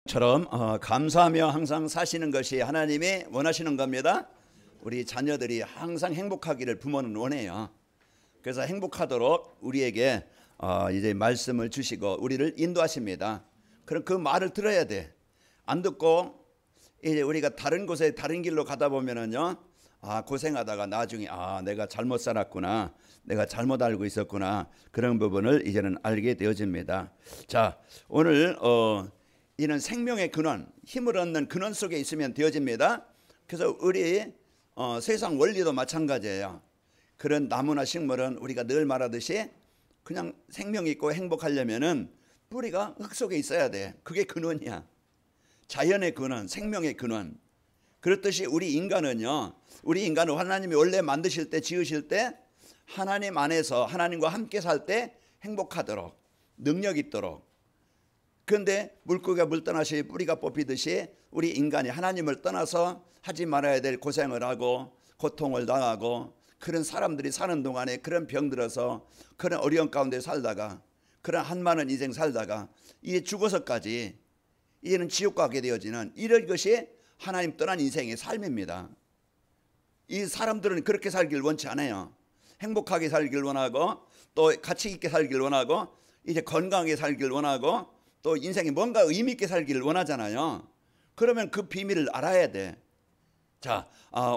처럼 감사하며 항상 사시는 것이 하나님이 원하시는 겁니다. 우리 자녀들이 항상 행복하기를 부모는 원해요. 그래서 행복하도록 우리에게 이제 말씀을 주시고 우리를 인도하십니다. 그럼 그 말을 들어야 돼. 안 듣고 이제 우리가 다른 곳에 다른 길로 가다 보면은요, 고생하다가 나중에 내가 잘못 살았구나, 내가 잘못 알고 있었구나, 그런 부분을 이제는 알게 되어집니다. 자, 오늘 이는 생명의 근원, 힘을 얻는 근원 속에 있으면 되어집니다. 그래서 우리 세상 원리도 마찬가지예요. 그런 나무나 식물은 우리가 늘 말하듯이 그냥 생명이 있고 행복하려면은 뿌리가 흙 속에 있어야 돼. 그게 근원이야. 자연의 근원, 생명의 근원. 그렇듯이 우리 인간은요, 우리 인간은 하나님이 원래 만드실 때, 지으실 때 하나님 안에서 하나님과 함께 살 때 행복하도록, 능력 있도록. 그런데 물고기가 물 떠나시 뿌리가 뽑히듯이 우리 인간이 하나님을 떠나서 하지 말아야 될 고생을 하고 고통을 당하고 그런 사람들이 사는 동안에 그런 병 들어서 그런 어려운 가운데 살다가 그런 한많은 인생 살다가 이제 죽어서까지 이제는 지옥 가게 되어지는 이런 것이 하나님 떠난 인생의 삶입니다. 이 사람들은 그렇게 살길 원치 않아요. 행복하게 살길 원하고 또 가치 있게 살길 원하고 이제 건강하게 살길 원하고 또 인생에 뭔가 의미 있게 살기를 원하잖아요. 그러면 그 비밀을 알아야 돼. 자,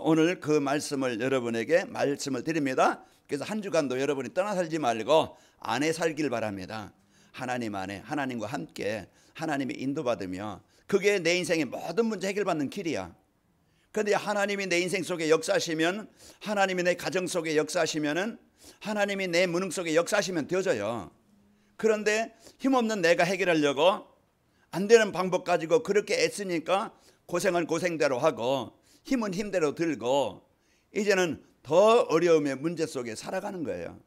오늘 그 말씀을 여러분에게 말씀을 드립니다. 그래서 한 주간도 여러분이 떠나 살지 말고 안에 살길 바랍니다. 하나님 안에, 하나님과 함께 하나님의 인도받으며 그게 내 인생의 모든 문제 해결받는 길이야. 그런데 하나님이 내 인생 속에 역사하시면, 하나님이 내 가정 속에 역사하시면은, 하나님이 내 무능 속에 역사하시면 되어져요. 그런데 힘없는 내가 해결하려고 안 되는 방법 가지고 그렇게 애쓰니까 고생은 고생대로 하고 힘은 힘대로 들고 이제는 더 어려움의 문제 속에 살아가는 거예요.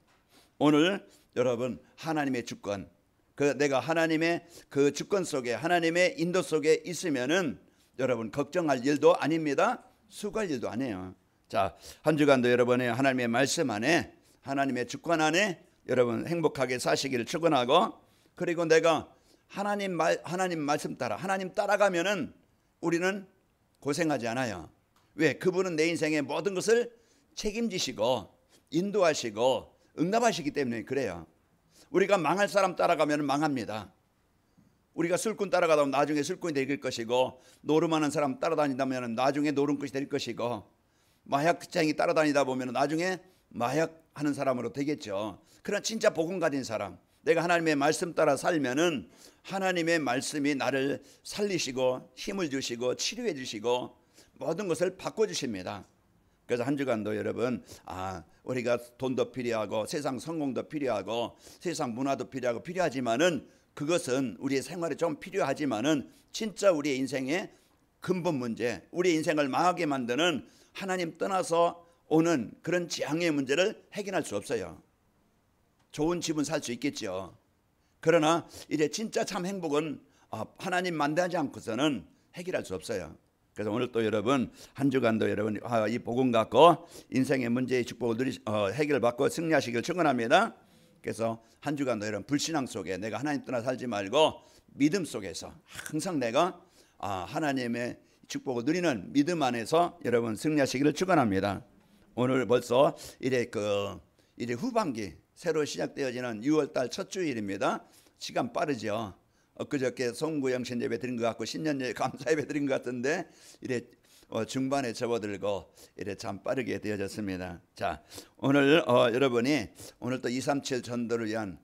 오늘 여러분 하나님의 주권, 내가 하나님의 그 주권 속에 하나님의 인도 속에 있으면은 여러분 걱정할 일도 아닙니다. 수고할 일도 아니에요. 자, 한 주간도 여러분의 하나님의 말씀 안에 하나님의 주권 안에 여러분 행복하게 사시기를 축원하고, 그리고 내가 하나님 말씀 따라 하나님 따라가면은 우리는 고생하지 않아요. 왜? 그분은 내 인생의 모든 것을 책임지시고 인도하시고 응답하시기 때문에 그래요. 우리가 망할 사람 따라가면 망합니다. 우리가 술꾼 따라가다 보면 나중에 술꾼이 될 것이고, 노름하는 사람 따라다니다면 나중에 노름꾼이 될 것이고, 마약쟁이 따라다니다 보면 나중에 마약하는 사람으로 되겠죠. 그런 진짜 복음 가진 사람, 내가 하나님의 말씀 따라 살면은 하나님의 말씀이 나를 살리시고 힘을 주시고 치료해 주시고 모든 것을 바꿔주십니다. 그래서 한 주간도 여러분 우리가 돈도 필요하고 세상 성공도 필요하고 세상 문화도 필요하지만은 그것은 우리의 생활에 좀 필요하지만은 진짜 우리의 인생의 근본 문제, 우리의 인생을 망하게 만드는 하나님 떠나서 오는 그런 재앙의 문제를 해결할 수 없어요. 좋은 집은 살 수 있겠죠. 그러나 이제 진짜 참 행복은 하나님 만나지 않고서는 해결할 수 없어요. 그래서 오늘 또 여러분 한 주간도 여러분 이 복음 갖고 인생의 문제의 축복을 해결받고 승리하시길 축원합니다. 그래서 한 주간도 여러분 불신앙 속에 내가 하나님 떠나 살지 말고 믿음 속에서 항상 내가 하나님의 축복을 누리는 믿음 안에서 여러분 승리하시기를 축원합니다. 오늘 벌써 이제 후반기 새로 시작되어지는 6월달 첫 주일입니다. 시간 빠르죠. 엊그저께 송구영신 예배 드린 것 같고 신년 감사 예배 드린 것 같은데 이래 중반에 접어들고 이래 참 빠르게 되어졌습니다. 자, 오늘 여러분이 오늘 또 237 전도를 위한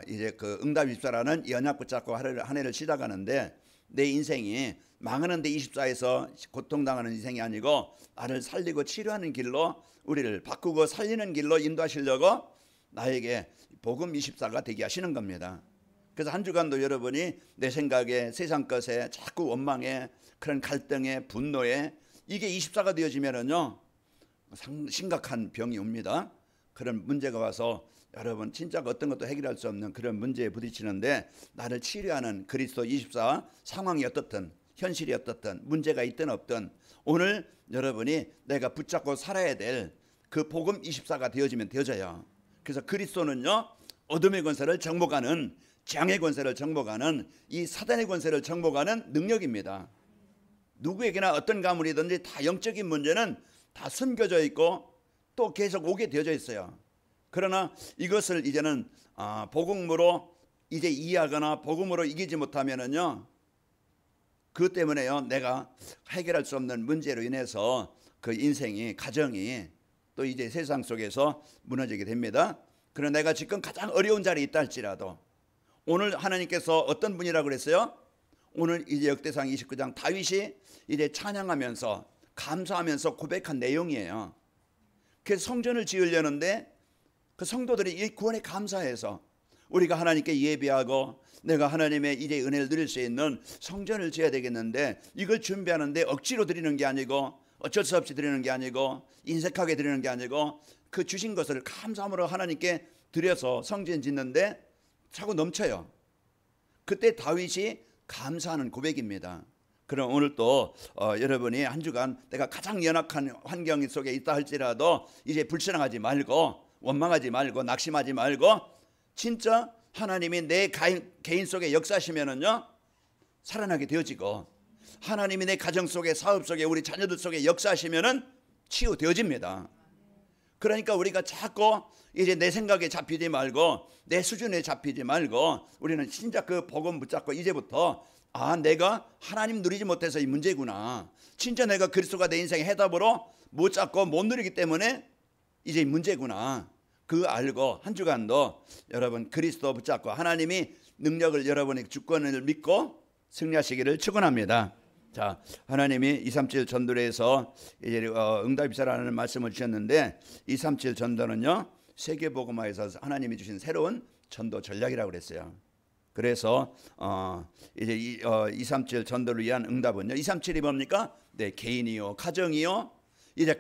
이제 그 응답24라는 연약 붙잡고 한 해를 시작하는데, 내 인생이 망하는데 24에서 고통당하는 인생이 아니고 나를 살리고 치료하는 길로 우리를 바꾸고 살리는 길로 인도하시려고 나에게 복음 24가 되게 하시는 겁니다. 그래서 한 주간도 여러분이 내 생각에 세상 것에 자꾸 원망에 그런 갈등에 분노에 이게 24가 되어지면은요 심각한 병이 옵니다. 그런 문제가 와서 여러분 진짜 어떤 것도 해결할 수 없는 그런 문제에 부딪히는데, 나를 치료하는 그리스도 24 상황이 어떻든 현실이 어떻든 문제가 있든 없든 오늘 여러분이 내가 붙잡고 살아야 될 그 복음 24가 되어지면 되어져요. 그래서 그리스도는요 어둠의 권세를 정복하는 재앙의 권세를 정복하는, 이 사단의 권세를 정복하는 능력입니다. 누구에게나 어떤 가문이든지 다 영적인 문제는 다 숨겨져 있고 또 계속 오게 되어져 있어요. 그러나 이것을 이제는 복음으로 이제 이해하거나 복음으로 이기지 못하면은요, 그것 때문에요, 내가 해결할 수 없는 문제로 인해서 그 인생이, 가정이 또 이제 세상 속에서 무너지게 됩니다. 그러나 내가 지금 가장 어려운 자리에 있다 할지라도 오늘 하나님께서 어떤 분이라고 그랬어요? 오늘 이제 역대상 29장 다윗이 이제 찬양하면서 감사하면서 고백한 내용이에요. 그래서 성전을 지으려는데 그 성도들이 이 구원에 감사해서 우리가 하나님께 예배하고 내가 하나님의 이제 은혜를 누릴 수 있는 성전을 지어야 되겠는데, 이걸 준비하는데 억지로 드리는 게 아니고 어쩔 수 없이 드리는 게 아니고 인색하게 드리는 게 아니고 그 주신 것을 감사함으로 하나님께 드려서 성전 짓는데 차고 넘쳐요. 그때 다윗이 감사하는 고백입니다. 그럼 오늘 또 여러분이 한 주간 내가 가장 연약한 환경 속에 있다 할지라도 이제 불신앙하지 말고 원망하지 말고 낙심하지 말고 진짜 하나님이 내 개인 속에 역사하시면은요, 살아나게 되어지고, 하나님이 내 가정 속에, 사업 속에, 우리 자녀들 속에 역사하시면은 치유되어집니다. 그러니까 우리가 자꾸 이제 내 생각에 잡히지 말고 내 수준에 잡히지 말고 우리는 진짜 그 복음 붙잡고 이제부터 내가 하나님 누리지 못해서 이 문제구나, 진짜 내가 그리스도가 내 인생의 해답으로 못 잡고 못 누리기 때문에 이제 이 문제구나, 그 알고 한 주간도 여러분 그리스도 붙잡고 하나님이 능력을, 여러분의 주권을 믿고 승리하시기를 축원합니다. 자, 하나님이 237 전도에서 이제 응답이라는 말씀을 주셨는데, 237 전도는요, 세계복음화에서 하나님이 주신 새로운 전도 전략이라고 그랬어요. 그래서 이제 237 전도를 위한 응답은요, 237이 뭡니까? 네, 개인이요, 가정이요, 이제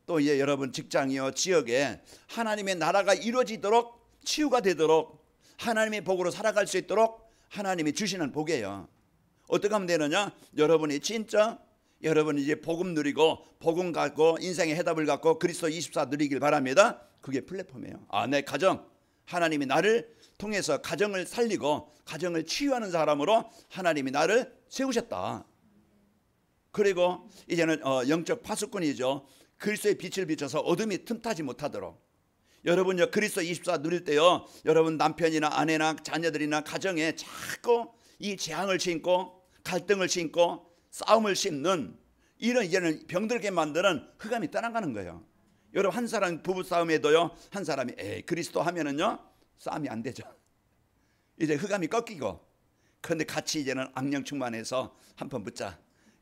또 이제 여러분 직장이요, 지역에 하나님의 나라가 이루어지도록, 치유가 되도록, 하나님의 복으로 살아갈 수 있도록 하나님이 주시는 복이에요. 어떻게 하면 되느냐? 여러분이 진짜 여러분이 이제 복음 누리고 복음 갖고 인생의 해답을 갖고 그리스도 24 누리길 바랍니다. 그게 플랫폼이에요. 내 가정, 하나님이 나를 통해서 가정을 살리고 가정을 치유하는 사람으로 하나님이 나를 세우셨다. 그리고 이제는 영적 파수꾼이죠. 그리스도의 빛을 비춰서 어둠이 틈타지 못하도록, 여러분요 그리스도 24 누릴 때요, 여러분 남편이나 아내나 자녀들이나 가정에 자꾸 이 재앙을 심고 갈등을 심고 싸움을 심는 이런 이제는 병들게 만드는 흑암이 떠나가는 거예요. 여러분 한 사람 부부 싸움에도요, 한 사람이 그리스도 하면은요 싸움이 안 되죠. 이제 흑암이 꺾이고, 그런데 같이 이제는 악령 충만해서 한번 붙자.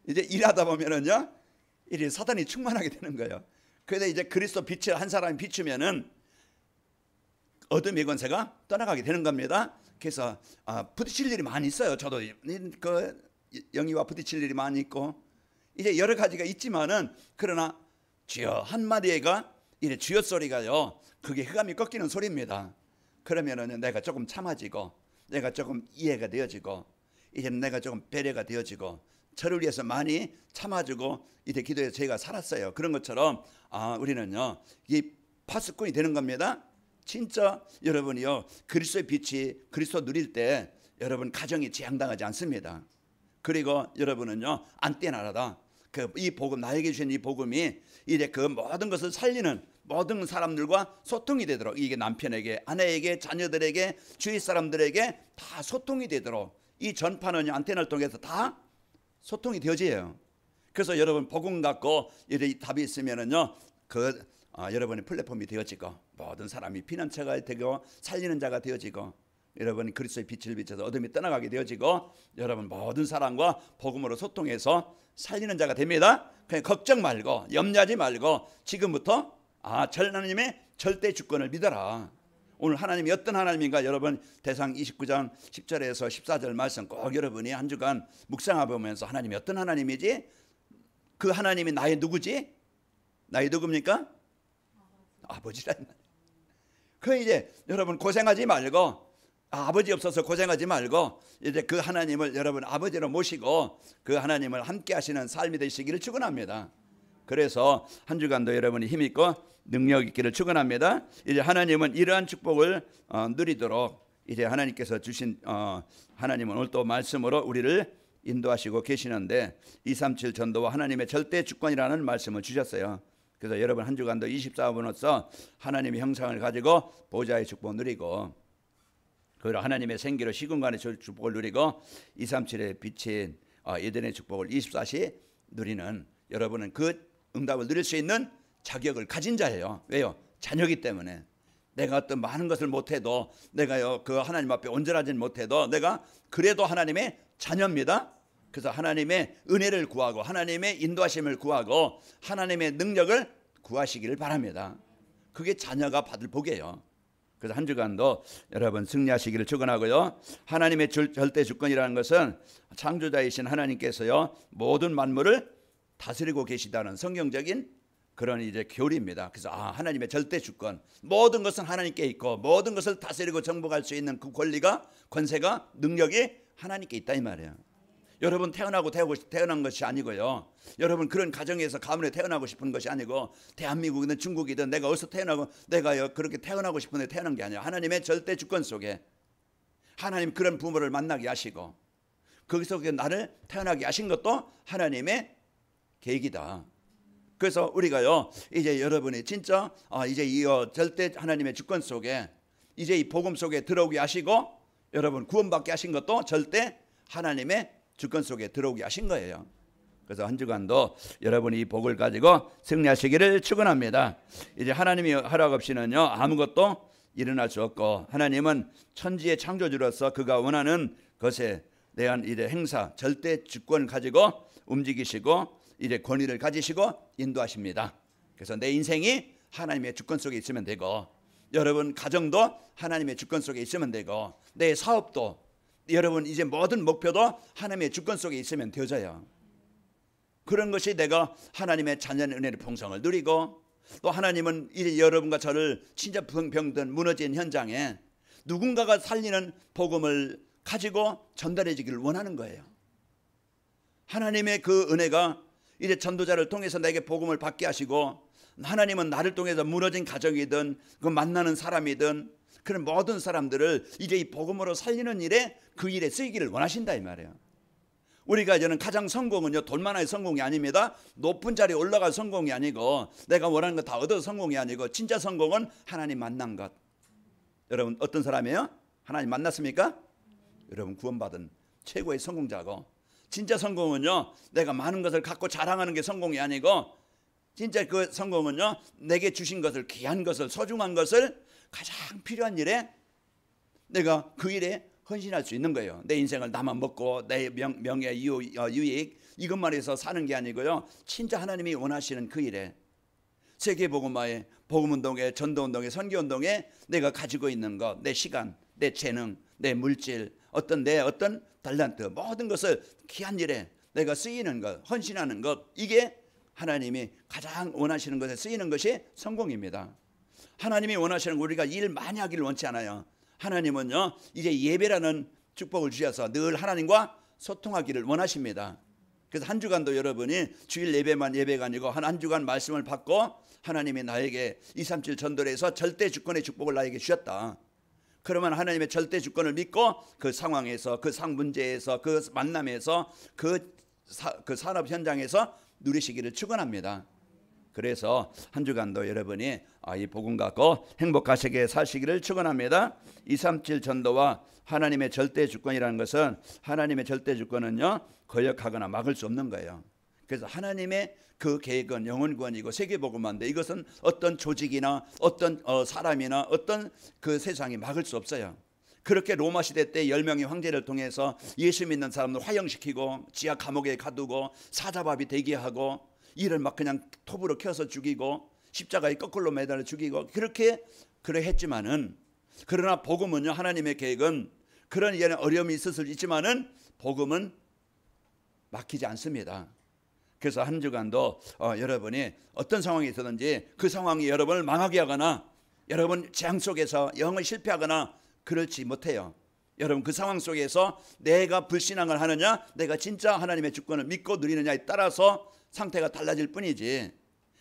이제 일하다 보면은요, 이제 사단이 충만하게 되는 거예요. 그래서 이제 그리스도 빛을 한 사람이 비추면은 어둠의 권세가 떠나가게 되는 겁니다. 그래서 부딪힐 일이 많이 있어요. 저도 그 영이와 부딪힐 일이 많이 있고 이제 여러 가지가 있지만은, 그러나 주여 한마디가 이제 주여 소리가요, 그게 흑암이 꺾이는 소리입니다. 그러면은 내가 조금 참아지고, 내가 조금 이해가 되어지고, 이제는 내가 조금 배려가 되어지고, 저를 위해서 많이 참아주고 이제 기도해서 저희가 살았어요. 그런 것처럼 우리는요 이 파수꾼이 되는 겁니다. 진짜 여러분이요 그리스도의 빛이 그리스도 누릴 때 여러분 가정이 재앙당하지 않습니다. 그리고 여러분은요 안떼나라다. 이 복음, 나에게 주신 이 복음이 이제 그 모든 것을 살리는 모든 사람들과 소통이 되도록, 이게 남편에게, 아내에게, 자녀들에게, 주위 사람들에게 다 소통이 되도록 이 전파는요 안테나를 통해서 다 소통이 되어져요. 그래서 여러분 복음 갖고 이제 답이 있으면은요 여러분의 플랫폼이 되어지고, 모든 사람이 피난처가 되고 살리는 자가 되어지고, 여러분이 그리스도의 빛을 비춰서 어둠이 떠나가게 되어지고, 여러분 모든 사람과 복음으로 소통해서 살리는 자가 됩니다. 그냥 걱정 말고 염려하지 말고 지금부터 하나님의 절대 주권을 믿어라. 오늘 하나님이 어떤 하나님인가, 여러분 대상 29장 10절에서 14절 말씀 꼭 여러분이 한 주간 묵상해 보면서 하나님이 어떤 하나님이지? 그 하나님이 나의 누구지? 나의 누굽니까? 아버지란. 그 이제 여러분 고생하지 말고, 아버지 없어서 고생하지 말고 이제 그 하나님을 여러분 아버지로 모시고 그 하나님을 함께 하시는 삶이 되시기를 축원합니다. 그래서 한 주간도 여러분이 힘있고 능력 있기를 축원합니다. 이제 하나님은 이러한 축복을 누리도록 이제 하나님께서 주신 하나님은 오늘 또 말씀으로 우리를 인도하시고 계시는데 237 전도와 하나님의 절대 주권이라는 말씀을 주셨어요. 그래서 여러분 한 주간도 24분으로서 하나님의 형상을 가지고 보좌의 축복을 누리고 그리고 하나님의 생기로 시공간의 축복을 누리고 237의 빛인 에덴의 축복을 24시 누리는 여러분은 그 응답을 누릴 수 있는 자격을 가진 자예요. 왜요? 자녀이기 때문에. 내가 어떤 많은 것을 못해도 내가 그 하나님 앞에 온전하진 못해도 내가 그래도 하나님의 자녀입니다. 그래서 하나님의 은혜를 구하고 하나님의 인도하심을 구하고 하나님의 능력을 구하시기를 바랍니다. 그게 자녀가 받을 복이에요. 그래서 한 주간도 여러분 승리하시기를 축원하고요. 하나님의 절대 주권이라는 것은 창조자이신 하나님께서요 모든 만물을 다스리고 계시다는 성경적인 그런 이제 교리입니다. 그래서 하나님의 절대 주권, 모든 것은 하나님께 있고 모든 것을 다스리고 정복할 수 있는 그 권리가 권세가 능력이 하나님께 있다 이 말이에요. 여러분 태어난 것이 아니고요. 여러분 그런 가정에서 가문에 태어나고 싶은 것이 아니고 대한민국이든 중국이든 내가 어디서 태어나고 내가 그렇게 태어나고 싶은데 태어난 게 아니에요. 하나님의 절대 주권 속에 하나님 그런 부모를 만나게 하시고 거기서 나를 태어나게 하신 것도 하나님의 계획이다. 그래서 우리가요 이제 여러분이 진짜 이제 이 절대 하나님의 주권 속에 이제 이 복음 속에 들어오게 하시고 여러분 구원받게 하신 것도 절대 하나님의 주권 속에 들어오게 하신 거예요. 그래서 한 주간도 여러분이 이 복을 가지고 승리하시기를 축원합니다. 이제 하나님이 허락 없이는요 아무것도 일어날 수 없고 하나님은 천지의 창조주로서 그가 원하는 것에 대한 이제 행사 절대 주권 가지고 움직이시고 이제 권위를 가지시고 인도하십니다. 그래서 내 인생이 하나님의 주권 속에 있으면 되고 여러분 가정도 하나님의 주권 속에 있으면 되고 내 사업도 여러분 이제 모든 목표도 하나님의 주권 속에 있으면 되어져요. 그런 것이 내가 하나님의 자녀의 은혜의 풍성을 누리고 또 하나님은 이제 여러분과 저를 진짜 병든 무너진 현장에 누군가가 살리는 복음을 가지고 전달해 주기를 원하는 거예요. 하나님의 그 은혜가 이제 전도자를 통해서 내게 복음을 받게 하시고 하나님은 나를 통해서 무너진 가정이든 그 만나는 사람이든 그런 모든 사람들을 이제 이 복음으로 살리는 일에 그 일에 쓰이기를 원하신다 이 말이에요. 우리가 이제는 가장 성공은요 돈 많아야 성공이 아닙니다. 높은 자리에 올라갈 성공이 아니고 내가 원하는 거 다 얻어서 성공이 아니고 진짜 성공은 하나님 만난 것. 여러분 어떤 사람이에요? 하나님 만났습니까? 여러분 구원받은 최고의 성공자고 진짜 성공은요 내가 많은 것을 갖고 자랑하는 게 성공이 아니고 진짜 그 성공은요 내게 주신 것을 귀한 것을 소중한 것을 가장 필요한 일에 내가 그 일에 헌신할 수 있는 거예요. 내 인생을 나만 먹고 내 명예 유익 이것만 해서 사는 게 아니고요 진짜 하나님이 원하시는 그 일에 세계복음화에 복음운동에 전도운동에 선교운동에 내가 가지고 있는 것 내 시간 내 재능 내 물질 내 어떤 달란트 모든 것을 귀한 일에 내가 쓰이는 것 헌신하는 것 이게 하나님이 가장 원하시는 것에 쓰이는 것이 성공입니다. 하나님이 원하시는 우리가 일 많이 하기를 원치 않아요. 하나님은요 이제 예배라는 축복을 주셔서 늘 하나님과 소통하기를 원하십니다. 그래서 한 주간도 여러분이 주일 예배만 예배가 아니고 한 주간 말씀을 받고 하나님이 나에게 237 전도에서 절대 주권의 축복을 나에게 주셨다. 그러면 하나님의 절대 주권을 믿고 그 상황에서 그 상 문제에서 그 만남에서 그 산업 현장에서 누리시기를 축원합니다. 그래서 한 주간도 여러분이 이 복음 갖고 행복하시게 사시기를 축원합니다. 237 전도와 하나님의 절대 주권이라는 것은 하나님의 절대 주권은요 거역하거나 막을 수 없는 거예요. 그래서 하나님의 그 계획은 영혼 구원이고 세계 복음화인데 이것은 어떤 조직이나 어떤 사람이나 어떤 그 세상이 막을 수 없어요. 그렇게 로마 시대 때 10명의 황제를 통해서 예수 믿는 사람들 화형시키고 지하 감옥에 가두고 사자밥이 대기하고 이를 막 그냥 톱으로 켜서 죽이고 십자가에 거꾸로 매달려 죽이고 그렇게 했지만은 그러나 복음은요 하나님의 계획은 그런 일에 어려움이 있을 수 있지만은 복음은 막히지 않습니다. 그래서 한 주간도 여러분이 어떤 상황이 있었든지 그 상황이 여러분을 망하게 하거나 여러분 재앙 속에서 영을 실패하거나 그렇지 못해요. 여러분 그 상황 속에서 내가 불신앙을 하느냐 내가 진짜 하나님의 주권을 믿고 누리느냐에 따라서 상태가 달라질 뿐이지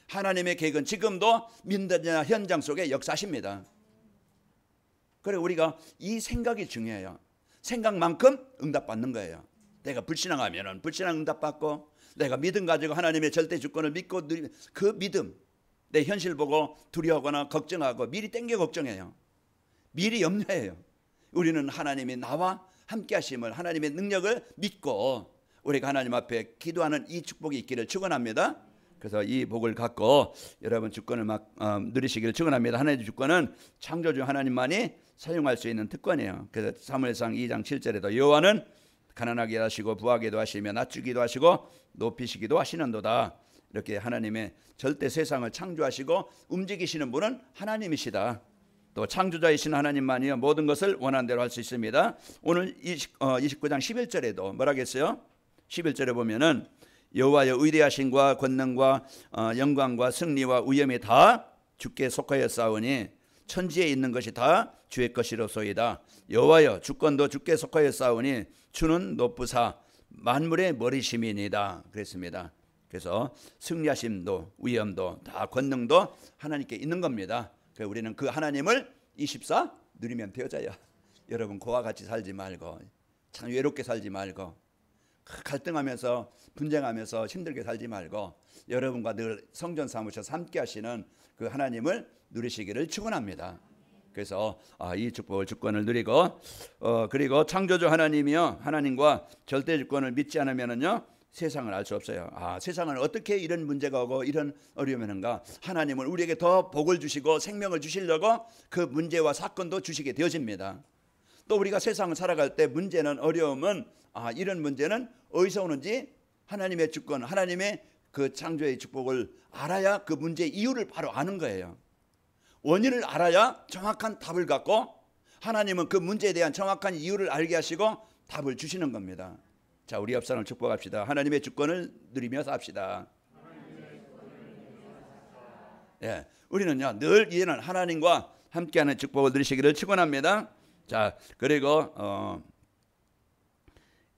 하나님의 계획은 지금도 믿느냐 현장 속에 역사하십니다. 그래 우리가 이 생각이 중요해요. 생각만큼 응답받는 거예요. 내가 불신앙하면은 불신앙 응답받고, 내가 믿음 가지고 하나님의 절대 주권을 믿고 그 믿음, 내 현실 보고 두려워하거나 걱정하고 미리 땡겨 걱정해요. 미리 염려해요. 우리는 하나님이 나와 함께 하심을, 하나님의 능력을 믿고 우리가 하나님 앞에 기도하는 이 축복이 있기를 축원합니다. 그래서 이 복을 갖고 여러분 주권을 누리시기를 축원합니다. 하나님의 주권은 창조주 하나님만이 사용할 수 있는 특권이에요. 그래서 사무엘상 2장 7절에도 여호와는 가난하게 하시고 부하게도 하시며 낮추기도 하시고 높이시기도 하시는도다. 이렇게 하나님의 절대 세상을 창조하시고 움직이시는 분은 하나님이시다. 또 창조자이신 하나님만이요 모든 것을 원하는 대로 할 수 있습니다. 오늘 29장 11절에도 뭐라 했어요? 11절에 보면은 여호와의 위대하심과 권능과 영광과 승리와 위엄이 다 주께 속하였사오니 천지에 있는 것이 다 주의 것이로소이다. 여호와여 주권도 주께 속하였사오니 주는 높으사 만물의 머리심이니이다. 그랬습니다. 그래서 승리하심도 위엄도 다 권능도 하나님께 있는 겁니다. 그래서 우리는 그 하나님을 24 누리면 되어져요. 여러분 그와 같이 살지 말고 참 외롭게 살지 말고 갈등하면서 분쟁하면서 힘들게 살지 말고 여러분과 늘 성전 삼으셔서 함께 하시는 그 하나님을 누리시기를 축원합니다. 그래서 이 축복을 주권을 누리고 그리고 창조주 하나님이요 하나님과 절대 주권을 믿지 않으면은요 세상을 알 수 없어요. 세상은 어떻게 이런 문제가 오고 이런 어려움이 오는가. 하나님은 우리에게 더 복을 주시고 생명을 주시려고 그 문제와 사건도 주시게 되어집니다. 또 우리가 세상을 살아갈 때 문제는 어려움은 이런 문제는 어디서 오는지 하나님의 주권, 하나님의 그 창조의 축복을 알아야 그 문제의 이유를 바로 아는 거예요. 원인을 알아야 정확한 답을 갖고 하나님은 그 문제에 대한 정확한 이유를 알게 하시고 답을 주시는 겁니다. 자, 우리 옆 사람을 축복합시다. 하나님의 주권을 누리며 삽시다. 예, 우리는요 늘 이제는 하나님과 함께하는 축복을 누리시기를 축원합니다. 자, 그리고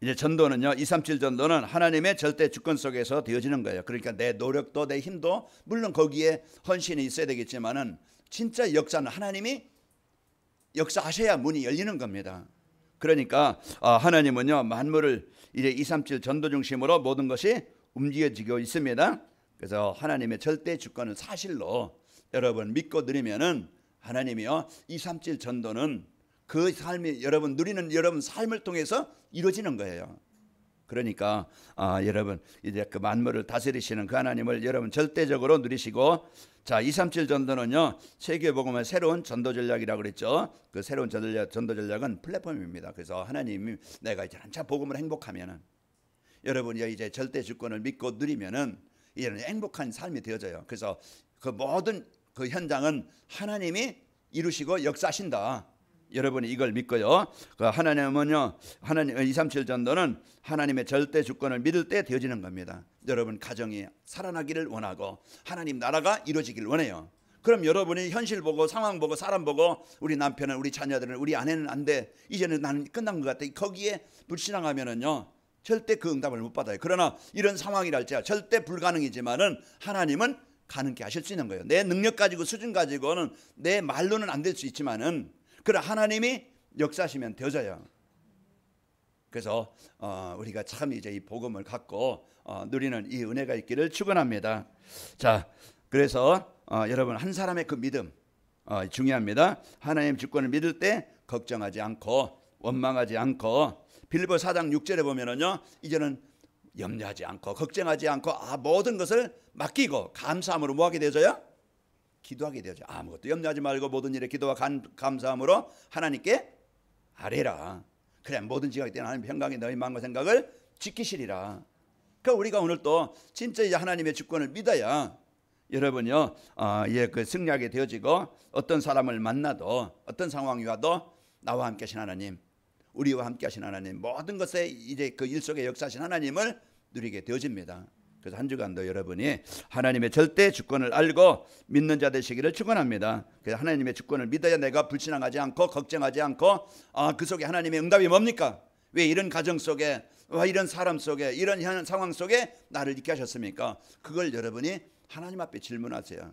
이제 전도는요 237 전도는 하나님의 절대 주권 속에서 되어지는 거예요. 그러니까 내 노력도 내 힘도 물론 거기에 헌신이 있어야 되겠지만은 진짜 역사는 하나님이 역사하셔야 문이 열리는 겁니다. 그러니까 하나님은요 만물을 이제 237 전도 중심으로 모든 것이 움직여지고 있습니다. 그래서 하나님의 절대 주권을 사실로 여러분 믿고 누리면은 하나님이요 237 전도는 그 삶이 여러분 누리는 여러분 삶을 통해서 이루어지는 거예요. 그러니까 여러분 이제 그 만물을 다스리시는 그 하나님을 여러분 절대적으로 누리시고, 자 237 전도는요 세계복음의 새로운 전도 전략이라고 그랬죠. 그 새로운 전도 전략은 플랫폼입니다. 그래서 하나님이 내가 이제 한참 복음을 행복하면은 여러분이 이제 절대 주권을 믿고 누리면은 이제는 행복한 삶이 되어져요. 그래서 그 모든 그 현장은 하나님이 이루시고 역사하신다. 여러분이 이걸 믿고요. 그 하나님은요, 하나님 237 전도는 하나님의 절대 주권을 믿을 때 되어지는 겁니다. 여러분 가정이 살아나기를 원하고 하나님 나라가 이루어지기를 원해요. 그럼 여러분이 현실 보고 상황 보고 사람 보고 우리 남편은 우리 자녀들은 우리 아내는 안 돼. 이제는 나는 끝난 것 같아. 거기에 불신앙하면은요 절대 그 응답을 못 받아요. 그러나 이런 상황이랄지 절대 불가능이지만은 하나님은 가능케 하실 수 있는 거예요. 내 능력 가지고 수준 가지고는 내 말로는 안 될 수 있지만은 그러나 하나님이 역사하시면 되어져요. 그래서 우리가 참 이제 이 복음을 갖고 누리는 이 은혜가 있기를 축원합니다. 자, 그래서 여러분 한 사람의 그 믿음 중요합니다. 하나님 주권을 믿을 때 걱정하지 않고 원망하지 않고 빌립보 4장 6절에 보면은요 이제는 염려하지 않고 걱정하지 않고 모든 것을 맡기고 감사함으로 뭐 하게 되어져요? 기도하게 되죠. 아무것도 염려하지 말고 모든 일에 기도와 감사함으로 하나님께 아뢰라. 그래 모든 지각이 때는 하나님 평강이 너희 마음과 생각을 지키시리라. 그러니까 우리가 오늘 또 진짜 이제 하나님의 주권을 믿어야 여러분요 예, 그 승리하게 되어지고 어떤 사람을 만나도 어떤 상황이 와도 나와 함께 하신 하나님, 우리와 함께 하신 하나님, 모든 것에 이제 그 일 속에 역사하신 하나님을 누리게 되어집니다. 그래서 한 주간도 여러분이 하나님의 절대 주권을 알고 믿는 자 되시기를 축원합니다. 그래서 하나님의 주권을 믿어야 내가 불신앙하지 않고 걱정하지 않고 그 속에 하나님의 응답이 뭡니까? 왜 이런 가정 속에 왜 이런 사람 속에 이런 상황 속에 나를 있게 하셨습니까? 그걸 여러분이 하나님 앞에 질문하세요.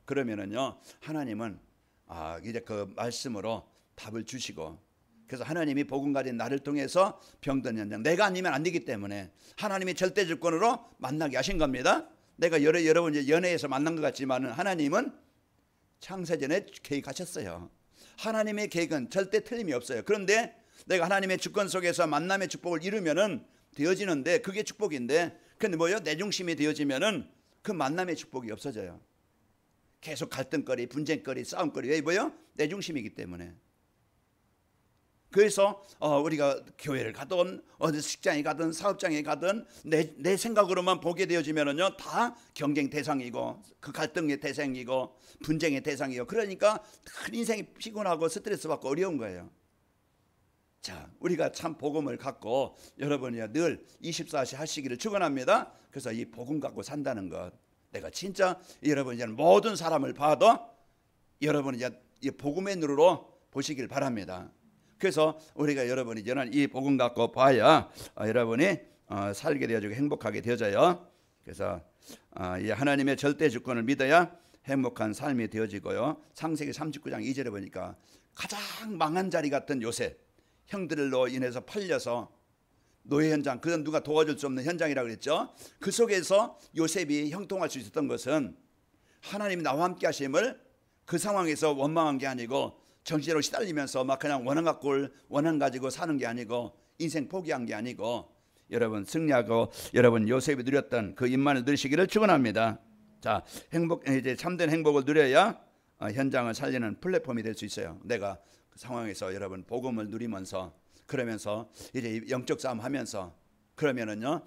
그러면은요 하나님은 이제 그 말씀으로 답을 주시고, 그래서 하나님이 복음 가진 나를 통해서 병든 현장, 내가 아니면 안 되기 때문에 하나님이 절대 주권으로 만나게 하신 겁니다. 내가 여러분 이제 연애에서 만난 것 같지만 하나님은 창세전에 계획하셨어요. 하나님의 계획은 절대 틀림이 없어요. 그런데 내가 하나님의 주권 속에서 만남의 축복을 이루면은 되어지는데, 그게 축복인데, 근데 뭐요? 내 중심이 되어지면은 그 만남의 축복이 없어져요. 계속 갈등거리, 분쟁거리, 싸움거리. 왜 뭐요? 내 중심이기 때문에. 그래서 우리가 교회를 가든 어디 직장에 가든 사업장에 가든 내 생각으로만 보게 되어지면은요, 다 경쟁 대상이고 그 갈등의 대상이고 분쟁의 대상이고, 그러니까 큰 인생이 피곤하고 스트레스 받고 어려운 거예요. 자, 우리가 참 복음을 갖고 여러분이 늘 24시 하시기를 축원합니다. 그래서 이 복음 갖고 산다는 것, 내가 진짜 여러분 이제 모든 사람을 봐도 여러분 이제 이 복음의 눈으로 보시길 바랍니다. 그래서 우리가 여러분이 이제는 이 복음 갖고 봐야 여러분이 살게 되어지고 행복하게 되어져요. 그래서 이 하나님의 절대 주권을 믿어야 행복한 삶이 되어지고요. 창세기 39장 2절에 보니까 가장 망한 자리 같은 요셉, 형들로 인해서 팔려서 노예 현장, 그건 누가 도와줄 수 없는 현장이라고 그랬죠. 그 속에서 요셉이 형통할 수 있었던 것은 하나님이 나와 함께 하심을 그 상황에서 원망한 게 아니고, 정신으로 시달리면서 막 그냥 원한 가지고 사는 게 아니고, 인생 포기한 게 아니고, 여러분 승리하고 여러분 요셉이 누렸던 그 임만을 누리시기를 축원합니다. 자, 이제 참된 행복을 누려야 현장을 살리는 플랫폼이 될 수 있어요. 내가 그 상황에서 여러분 복음을 누리면서, 그러면서 이제 영적 싸움 하면서, 그러면은요,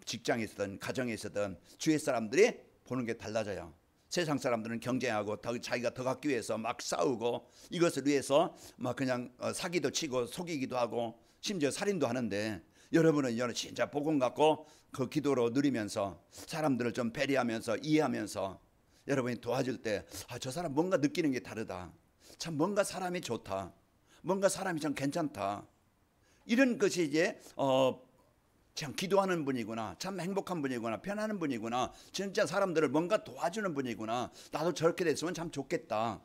직장에 있든 가정에 있든 주위 사람들이 보는 게 달라져요. 세상 사람들은 경쟁하고 자기가 더 갖기 위해서 막 싸우고, 이것을 위해서 막 그냥 사기도 치고 속이기도 하고 심지어 살인도 하는데, 여러분은 진짜 복음 갖고 그 기도로 누리면서 사람들을 좀 배려하면서 이해하면서 여러분이 도와줄 때, 저 사람 뭔가 느끼는 게 다르다, 참 뭔가 사람이 좋다, 뭔가 사람이 참 괜찮다, 이런 것이 이제 참 기도하는 분이구나, 참 행복한 분이구나, 편안한 분이구나, 진짜 사람들을 뭔가 도와주는 분이구나, 나도 저렇게 됐으면 참 좋겠다,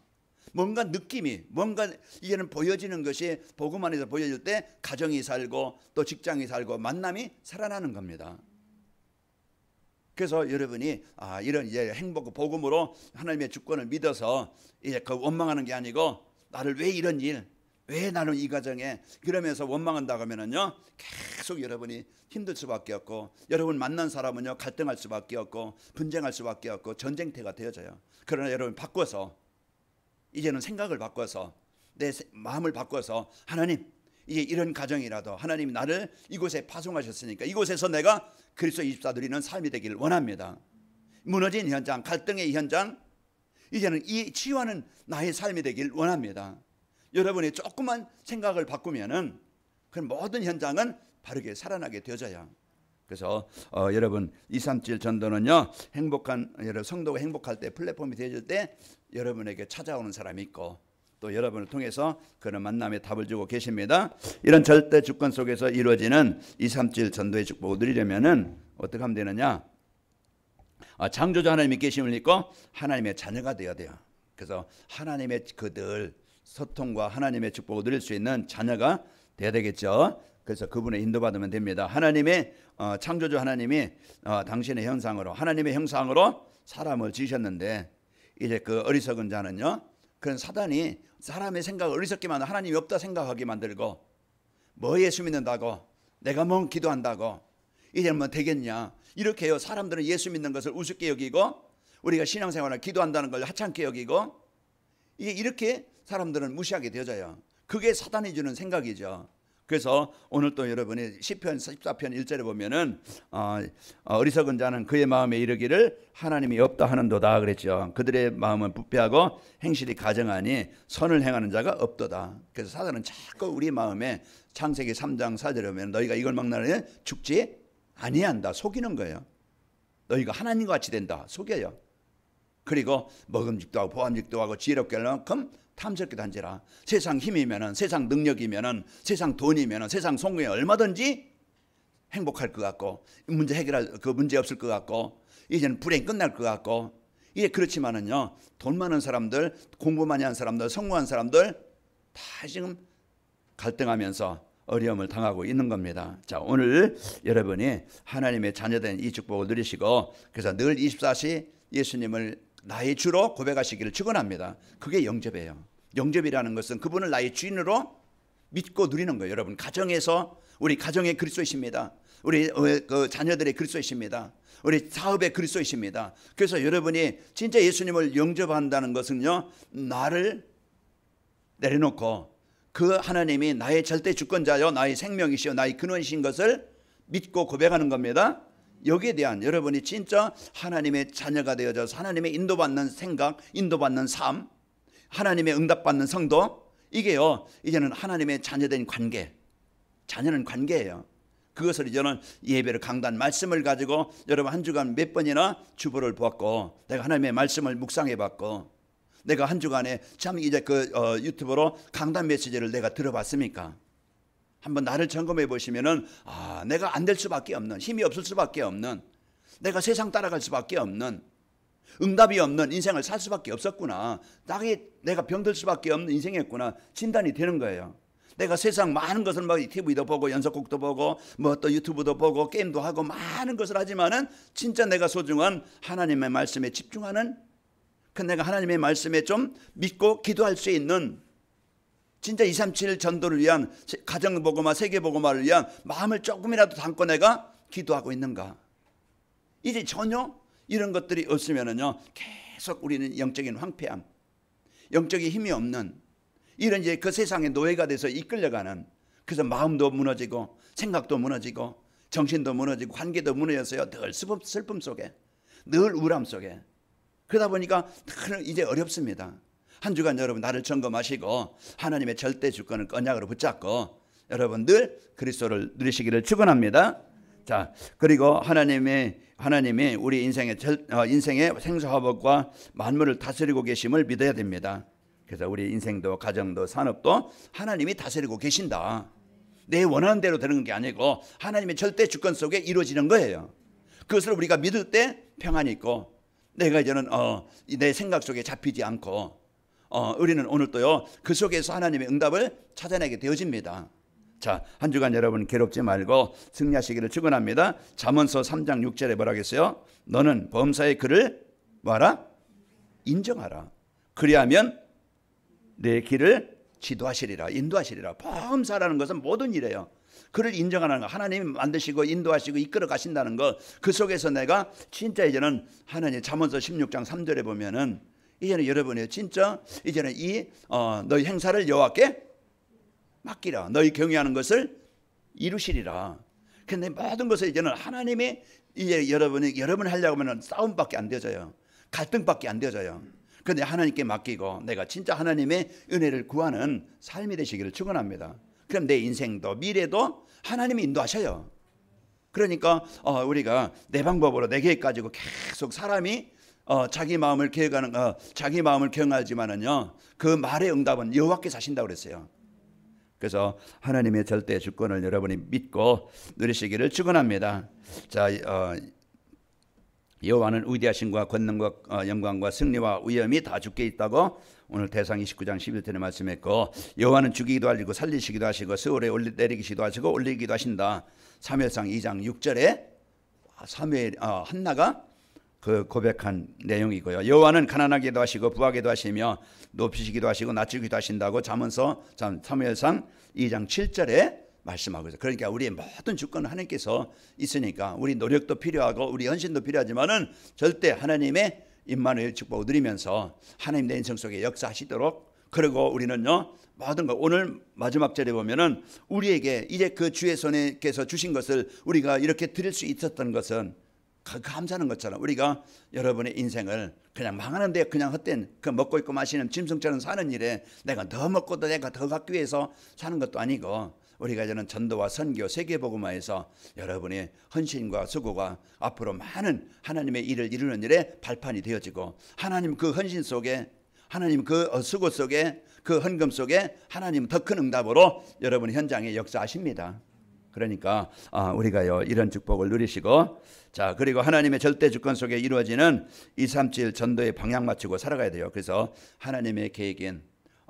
뭔가 느낌이, 뭔가 이제는 보여지는 것이 복음 안에서 보여질 때 가정이 살고 또 직장이 살고 만남이 살아나는 겁니다. 그래서 여러분이 이런 이제 행복, 복음으로 하나님의 주권을 믿어서 이제 그 원망하는 게 아니고, 나를 왜 이런 일, 왜 나는 이 가정에, 그러면서 원망한다고 하면은요, 계속 여러분이 힘들 수밖에 없고, 여러분 만난 사람은요 갈등할 수밖에 없고 분쟁할 수밖에 없고 전쟁터가 되어져요. 그러나 여러분 바꿔서, 이제는 생각을 바꿔서, 내 마음을 바꿔서, 하나님, 이제 이런 가정이라도 하나님이 나를 이곳에 파송하셨으니까 이곳에서 내가 그리스도 24 누리는 삶이 되기를 원합니다. 무너진 현장, 갈등의 현장, 이제는 이 치유하는 나의 삶이 되기를 원합니다. 여러분이 조금만 생각을 바꾸면은 그 모든 현장은 바르게 살아나게 되어져요. 그래서 여러분 237 전도는요, 행복한 여러분 성도가 행복할 때, 플랫폼이 되어질 때 여러분에게 찾아오는 사람이 있고, 또 여러분을 통해서 그런 만남에 답을 주고 계십니다. 이런 절대 주권 속에서 이루어지는 237 전도의 축복을 누리려면은 어떻게 하면 되느냐? 창조주 하나님이 계심을 믿고 하나님의 자녀가 되어야 돼요. 그래서 하나님의 그들 소통과 하나님의 축복을 누릴 수 있는 자녀가 돼야 되겠죠. 그래서 그분의 인도받으면 됩니다. 하나님의 창조주 하나님이 당신의 형상으로, 하나님의 형상으로 사람을 지으셨는데, 이제 그 어리석은 자는요, 그런 사단이 사람의 생각을 어리석게 만들고 하나님이 없다 생각하게 만들고, 뭐 예수 믿는다고, 내가 뭐 기도한다고 이제 뭐 되겠냐, 이렇게 해요. 사람들은 예수 믿는 것을 우습게 여기고, 우리가 신앙생활을 기도한다는 걸 하찮게 여기고, 이렇게 사람들은 무시하게 되어져요. 그게 사단이 주는 생각이죠. 그래서 오늘 또 여러분이 시편 14편 1절에 보면은 어리석은 자는 그의 마음에 이르기를 하나님이 없다 하는도다 그랬죠. 그들의 마음은 부패하고 행실이 가정하니 선을 행하는 자가 없도다. 그래서 사단은 자꾸 우리 마음에 창세기 3장 4절에 보면 너희가 이걸 막나니 죽지 아니한다, 속이는 거예요. 너희가 하나님과 같이 된다, 속여요. 그리고 먹음직도 하고 보암직도 하고 지혜롭게 하려면 탐스럽게 단지라. 세상 힘이면은, 세상 능력이면은, 세상 돈이면은, 세상 성공에 얼마든지 행복할 것 같고, 문제 해결할 그 문제 없을 것 같고, 이제는 불행 끝날 것 같고, 이게 그렇지만은요, 돈 많은 사람들, 공부 많이 한 사람들, 성공한 사람들, 다 지금 갈등하면서 어려움을 당하고 있는 겁니다. 자, 오늘 여러분이 하나님의 자녀된 이 축복을 누리시고 그래서 늘 24시 예수님을 나의 주로 고백하시기를 축원합니다. 그게 영접이에요. 영접이라는 것은 그분을 나의 주인으로 믿고 누리는 거예요. 여러분 가정에서 우리 가정의 그리스도이십니다. 우리 그 자녀들의 그리스도이십니다. 우리 사업의 그리스도이십니다. 그래서 여러분이 진짜 예수님을 영접한다는 것은요, 나를 내려놓고 그 하나님이 나의 절대 주권자요 나의 생명이시요 나의 근원이신 것을 믿고 고백하는 겁니다. 여기에 대한 여러분이 진짜 하나님의 자녀가 되어져서 하나님의 인도받는 생각, 인도받는 삶, 하나님의 응답받는 성도, 이게요 이제는 하나님의 자녀된 관계, 자녀는 관계예요. 그것을 이제는 예배를 강단 말씀을 가지고 여러분 한 주간 몇 번이나 주보를 보았고 내가 하나님의 말씀을 묵상해 봤고 내가 한 주간에 참 이제 유튜브로 강단 메시지를 내가 들어봤습니까? 한번 나를 점검해 보시면은 내가 안 될 수밖에 없는, 힘이 없을 수밖에 없는, 내가 세상 따라갈 수밖에 없는, 응답이 없는 인생을 살 수밖에 없었구나. 내가 병들 수밖에 없는 인생이었구나. 진단이 되는 거예요. 내가 세상 많은 것을 막 TV도 보고 연속곡도 보고 뭐 또 유튜브도 보고 게임도 하고 많은 것을 하지만은 진짜 내가 소중한 하나님의 말씀에 집중하는, 내가 하나님의 말씀에 좀 믿고 기도할 수 있는 진짜 237 전도를 위한 가정복음화 세계복음화를 위한 마음을 조금이라도 담고 내가 기도하고 있는가? 이제 전혀 이런 것들이 없으면은요 계속 우리는 영적인 황폐함, 영적인 힘이 없는 이런 이제 그 세상의 노예가 돼서 이끌려가는, 그래서 마음도 무너지고 생각도 무너지고 정신도 무너지고 관계도 무너져서요 늘 슬픔 속에, 늘 우울함 속에. 그러다 보니까 이제 어렵습니다. 한 주간 여러분 나를 점검하시고 하나님의 절대 주권을 언약으로 붙잡고 여러분 늘 그리스도를 누리시기를 축원합니다. 자, 그리고 하나님이 우리 인생의 생사화복과 만물을 다스리고 계심을 믿어야 됩니다. 그래서 우리 인생도 가정도 산업도 하나님이 다스리고 계신다. 내 원하는 대로 되는 게 아니고 하나님의 절대 주권 속에 이루어지는 거예요. 그것을 우리가 믿을 때 평안이 있고 내가 이제는 내 생각 속에 잡히지 않고 우리는 오늘도요 그 속에서 하나님의 응답을 찾아내게 되어집니다. 자, 한 주간 여러분 괴롭지 말고 승리하시기를 축원합니다. 잠언서 3장 6절에 뭐라 했어요? 너는 범사의 그를 뭐하라? 인정하라. 그리하면 내 길을 지도하시리라, 인도하시리라. 범사라는 것은 모든 일이에요. 그를 인정하는 거, 하나님이 만드시고 인도하시고 이끌어 가신다는 것, 그 속에서 내가 진짜 이제는 하나님 잠언서 16장 3절에 보면은 이제는 여러분이 진짜 이제는 너희 행사를 여호와께 맡기라. 너희 경외하는 것을 이루시리라. 근데 모든 것을 이제는 하나님이 이제 여러분 하려고 하면 싸움밖에 안 되어져요. 갈등밖에 안 되어져요. 그런데 하나님께 맡기고 내가 진짜 하나님의 은혜를 구하는 삶이 되시기를 축원합니다. 그럼 내 인생도 미래도 하나님이 인도하셔요. 그러니까 우리가 내 방법으로 내 계획 가지고 계속 사람이 자기 마음을 계획하는 자기 마음을 경하지만은요 그 말의 응답은 여호와께서 하신다고 그랬어요. 그래서 하나님의 절대 주권을 여러분이 믿고 누리시기를 축원합니다. 자, 여호와는 위대하심과 권능과 영광과 승리와 위엄이 다 주께 있다고 오늘 대상 29장 11절에 말씀했고, 여호와는 죽이기도 하시고 살리시기도 하시고 스올에 내리기도 하시고 올리기도 하신다. 사무엘상 2장 6절에 사무엘 한나가 그 고백한 내용이고요. 여호와는 가난하게도 하시고 부하게도 하시며 높이시기도 하시고 낮추기도 하신다고 사무엘상 2장 7절에 말씀하고 있어요. 그러니까 우리의 모든 주권은 하나님께서 있으니까 우리 노력도 필요하고 우리 헌신도 필요하지만은 절대 하나님의 임마누엘 축복을 누리면서 하나님 내 인생 속에 역사하시도록, 그리고 우리는요 모든 거 오늘 마지막 절에 보면은 우리에게 이제 그 주의 손에께서 주신 것을 우리가 이렇게 드릴 수 있었던 것은 감사하는 것처럼 우리가 여러분의 인생을 그냥 망하는데 그냥 헛된 그 먹고 있고 마시는 짐승처럼 사는 일에 내가 더 먹고도 내가 더 갖기 위해서 사는 것도 아니고, 우리가 이제는 전도와 선교 세계복음화에서 여러분의 헌신과 수고가 앞으로 많은 하나님의 일을 이루는 일에 발판이 되어지고, 하나님 그 헌신 속에, 하나님 그 수고 속에, 그 헌금 속에 하나님 더 큰 응답으로 여러분 현장에 역사하십니다. 그러니까 우리가요 이런 축복을 누리시고, 자, 그리고 하나님의 절대 주권 속에 이루어지는 237 전도의 방향 맞추고 살아가야 돼요. 그래서 하나님의 계획인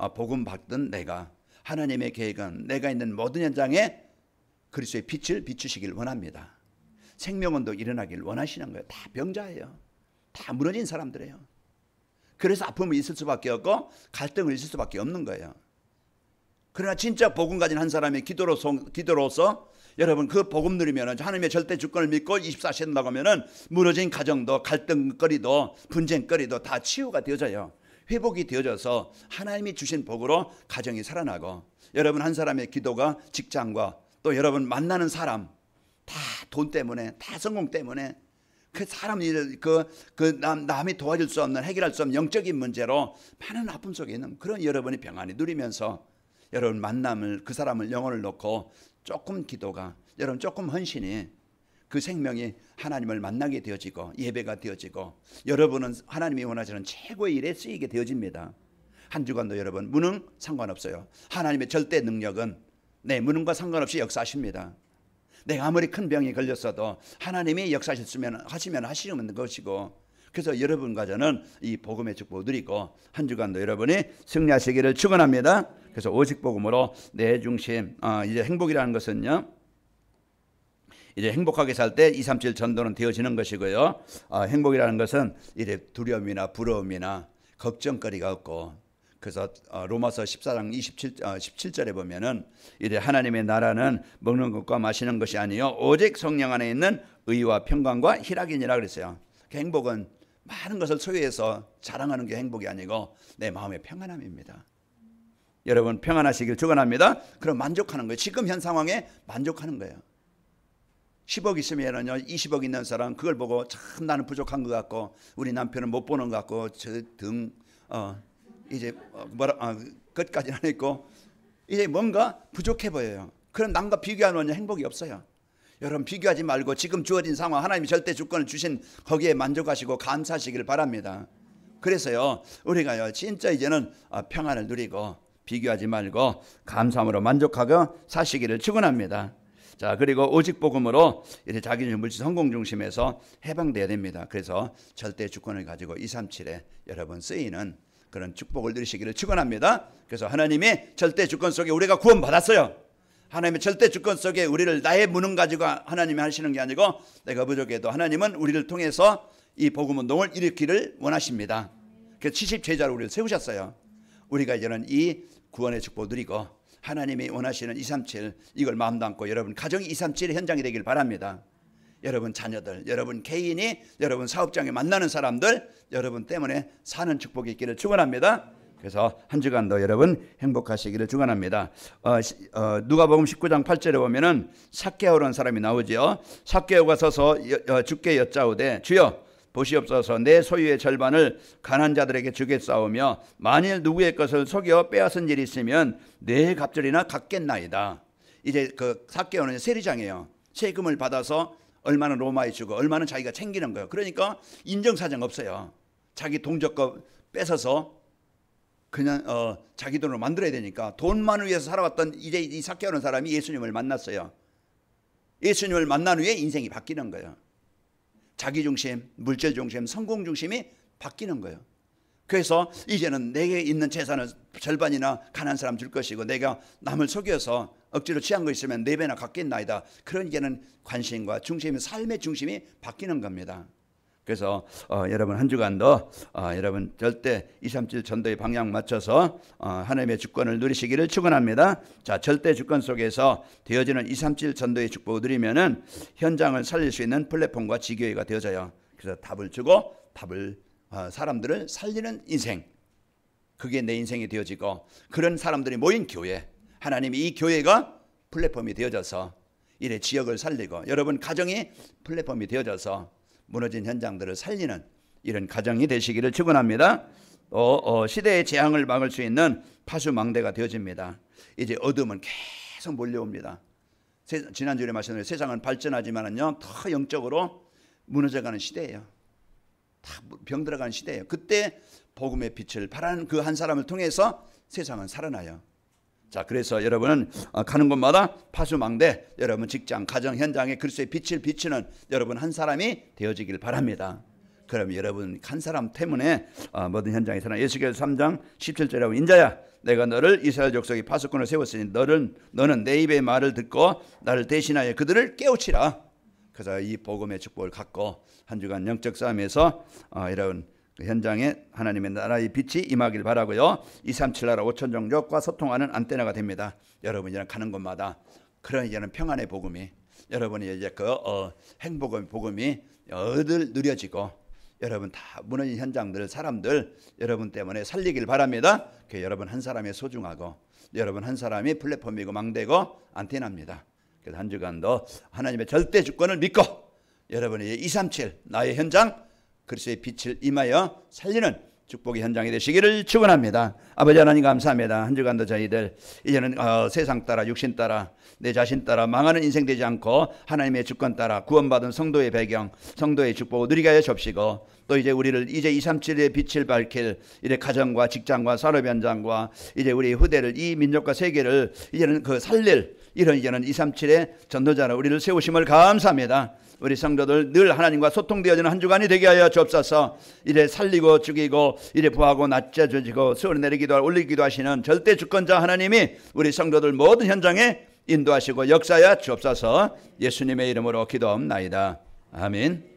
복음 받던 내가, 하나님의 계획은 내가 있는 모든 현장에 그리스도의 빛을 비추시길 원합니다. 생명언도 일어나길 원하시는 거예요. 다 병자예요. 다 무너진 사람들이에요. 그래서 아픔이 있을 수밖에 없고 갈등을 있을 수밖에 없는 거예요. 그러나 진짜 복음 가진 한 사람의 기도로서 여러분 그 복음 누리면 하나님의 절대 주권을 믿고 24시간 나가면 무너진 가정도 갈등거리도 분쟁거리도 다 치유가 되어져요. 회복이 되어져서 하나님이 주신 복으로 가정이 살아나고, 여러분 한 사람의 기도가 직장과 또 여러분 만나는 사람 다 돈 때문에, 다 성공 때문에, 그 사람 일, 남이 도와줄 수 없는, 해결할 수 없는 영적인 문제로 많은 아픔 속에 있는 그런 여러분이 평안히 누리면서 여러분 만남을, 그 사람을 영혼을 놓고 조금 기도가, 여러분 조금 헌신이 그 생명이 하나님을 만나게 되어지고 예배가 되어지고 여러분은 하나님이 원하시는 최고의 일에 쓰이게 되어집니다. 한 주간도 여러분 무능 상관없어요. 하나님의 절대 능력은 내 무능과 상관없이 역사하십니다. 내가 아무리 큰 병이 걸렸어도 하나님이 역사하시면 하시는 것이고, 그래서 여러분과 저는 이 복음의 축복을 누리고 한 주간도 여러분이 승리하시기를 축원합니다. 그래서 오직 복음으로 내 중심, 이제 행복이라는 것은요, 이제 행복하게 살 때 237 전도는 되어지는 것이고요. 행복이라는 것은 이제 두려움이나 부러움이나 걱정거리가 없고, 그래서 로마서 14장 17절에 보면은 이제 하나님의 나라는 먹는 것과 마시는 것이 아니요 오직 성령 안에 있는 의와 평강과 희락이니라 그랬어요. 그 행복은 많은 것을 소유해서 자랑하는 게 행복이 아니고 내 마음의 평안함입니다. 여러분 평안하시길 축원합니다. 그럼 만족하는 거예요. 지금 현 상황에 만족하는 거예요. 10억 있으면은요, 20억 있는 사람 그걸 보고 참 나는 부족한 것 같고 우리 남편은 못 보는 것 같고 이제 끝까지는 안 했고 이제 뭔가 부족해 보여요. 그럼 남과 비교하면 행복이 없어요. 여러분 비교하지 말고 지금 주어진 상황, 하나님이 절대 주권을 주신 거기에 만족하시고 감사하시길 바랍니다. 그래서요 우리가요 진짜 이제는 평안을 누리고 비교하지 말고 감사함으로 만족하고 사시기를 축원합니다. 자, 그리고 오직 복음으로 이제 자기 물질 성공 중심에서 해방돼야 됩니다. 그래서 절대 주권을 가지고 237에 여러분 쓰이는 그런 축복을 누리시기를 축원합니다. 그래서 하나님의 절대 주권 속에 우리가 구원받았어요. 하나님의 절대 주권 속에 우리를 나의 무능 가지고 하나님이 하시는 게 아니고 내가 부족해도 하나님은 우리를 통해서 이 복음 운동을 일으키기를 원하십니다. 그래서 70제자로 우리를 세우셨어요. 우리가 이제는 이 구원의 축복을 누리고 하나님이 원하시는 237 이걸 마음 담고 여러분 가정이 237의 현장이 되길 바랍니다. 여러분 자녀들, 여러분 개인이, 여러분 사업장에 만나는 사람들, 여러분 때문에 사는 축복이 있기를 축원합니다. 그래서 한 주간도 여러분 행복하시기를 축원합니다. 누가복음 19장 8절에 보면은 삭개오라는 사람이 나오죠. 삭개오가 서서 주께 여짜오되 주여 보시옵소서 내 소유의 절반을 가난한 자들에게 주겠사오며 만일 누구의 것을 속여 빼앗은 일이 있으면 내 갑절이나 갚겠나이다. 이제 그 삭개오는 세리장이에요. 세금을 받아서 얼마는 로마에 주고 얼마는 자기가 챙기는 거예요. 그러니까 인정사정 없어요. 자기 동적거 뺏어서 그냥 자기 돈으로 만들어야 되니까 돈만을 위해서 살아왔던 이제 이 삭개오는 사람이 예수님을 만났어요. 예수님을 만난 후에 인생이 바뀌는 거예요. 자기 중심, 물질 중심, 성공 중심이 바뀌는 거예요. 그래서 이제는 내게 있는 재산을 절반이나 가난한 사람 줄 것이고 내가 남을 속여서 억지로 취한 거 있으면 4배나 갚겠나이다. 그런 이제는 관심과 중심이, 삶의 중심이 바뀌는 겁니다. 그래서 여러분 한 주간도 여러분 절대 237 전도의 방향 맞춰서 하나님의 주권을 누리시기를 축원합니다. 자, 절대 주권 속에서 되어지는 237 전도의 축복을 누리면은 현장을 살릴 수 있는 플랫폼과 지교회가 되어져요. 그래서 답을 주고 사람들을 살리는 인생, 그게 내 인생이 되어지고 그런 사람들이 모인 교회, 하나님이 이 교회가 플랫폼이 되어져서 이래 지역을 살리고 여러분 가정이 플랫폼이 되어져서 무너진 현장들을 살리는 이런 가정이 되시기를 축원합니다. 시대의 재앙을 막을 수 있는 파수망대가 되어집니다. 이제 어둠은 계속 몰려옵니다. 지난주에 말씀드린 세상은 발전하지만은요 더 영적으로 무너져가는 시대예요. 다 병들어가는 시대예요. 그때 복음의 빛을 바라는 그 한 사람을 통해서 세상은 살아나요. 자, 그래서 여러분은 가는 곳마다 파수망대, 여러분 직장, 가정 현장에 그리스도의 빛을 비추는 여러분 한 사람이 되어지길 바랍니다. 그럼 여러분 한 사람 때문에 모든 현장에 살아. 에스겔 3장 17절에 인자야 내가 너를 이스라엘 족속의 파수꾼을 세웠으니 너는 내 입의 말을 듣고 나를 대신하여 그들을 깨우치라. 그래서 이 복음의 축복을 갖고 한 주간 영적 싸움에서 이런 현장에 하나님의 나라의 빛이 임하길 바라고요. 237 나라 5천 종족과 소통하는 안테나가 됩니다. 여러분 이제 가는 곳마다 그런 이제는 평안의 복음이 여러분이 이제 그 행복의 복음이 어들 누려지고 여러분 다 무너진 현장들 사람들 여러분 때문에 살리길 바랍니다. 그 여러분 한 사람이 소중하고 여러분 한 사람이 플랫폼이고 망대고 안테나입니다. 그래서 한 주간도 하나님의 절대 주권을 믿고 여러분이 237 나의 현장 그리스도의 빛을 임하여 살리는 축복의 현장이 되시기를 축원합니다. 아버지 하나님 감사합니다. 한 주간도 저희들 이제는 세상 따라 육신 따라 내 자신 따라 망하는 인생 되지 않고 하나님의 주권 따라 구원받은 성도의 배경 성도의 축복을 누리게 하여 주옵시고 또 이제 우리를 이제 237의 빛을 밝힐 이제 가정과 직장과 산업 현장과 이제 우리 후대를 이 민족과 세계를 이제는 그 살릴 이런 이제는 237의 전도자로 우리를 세우심을 감사합니다. 우리 성도들 늘 하나님과 소통되어지는 한 주간이 되게 하여 주옵소서. 이래 살리고 죽이고 이래 부하고 낮춰지고 수월 내리기도 올리기도 하시는 절대 주권자 하나님이 우리 성도들 모든 현장에 인도하시고 역사하여 주옵소서. 예수님의 이름으로 기도합나이다. 아멘.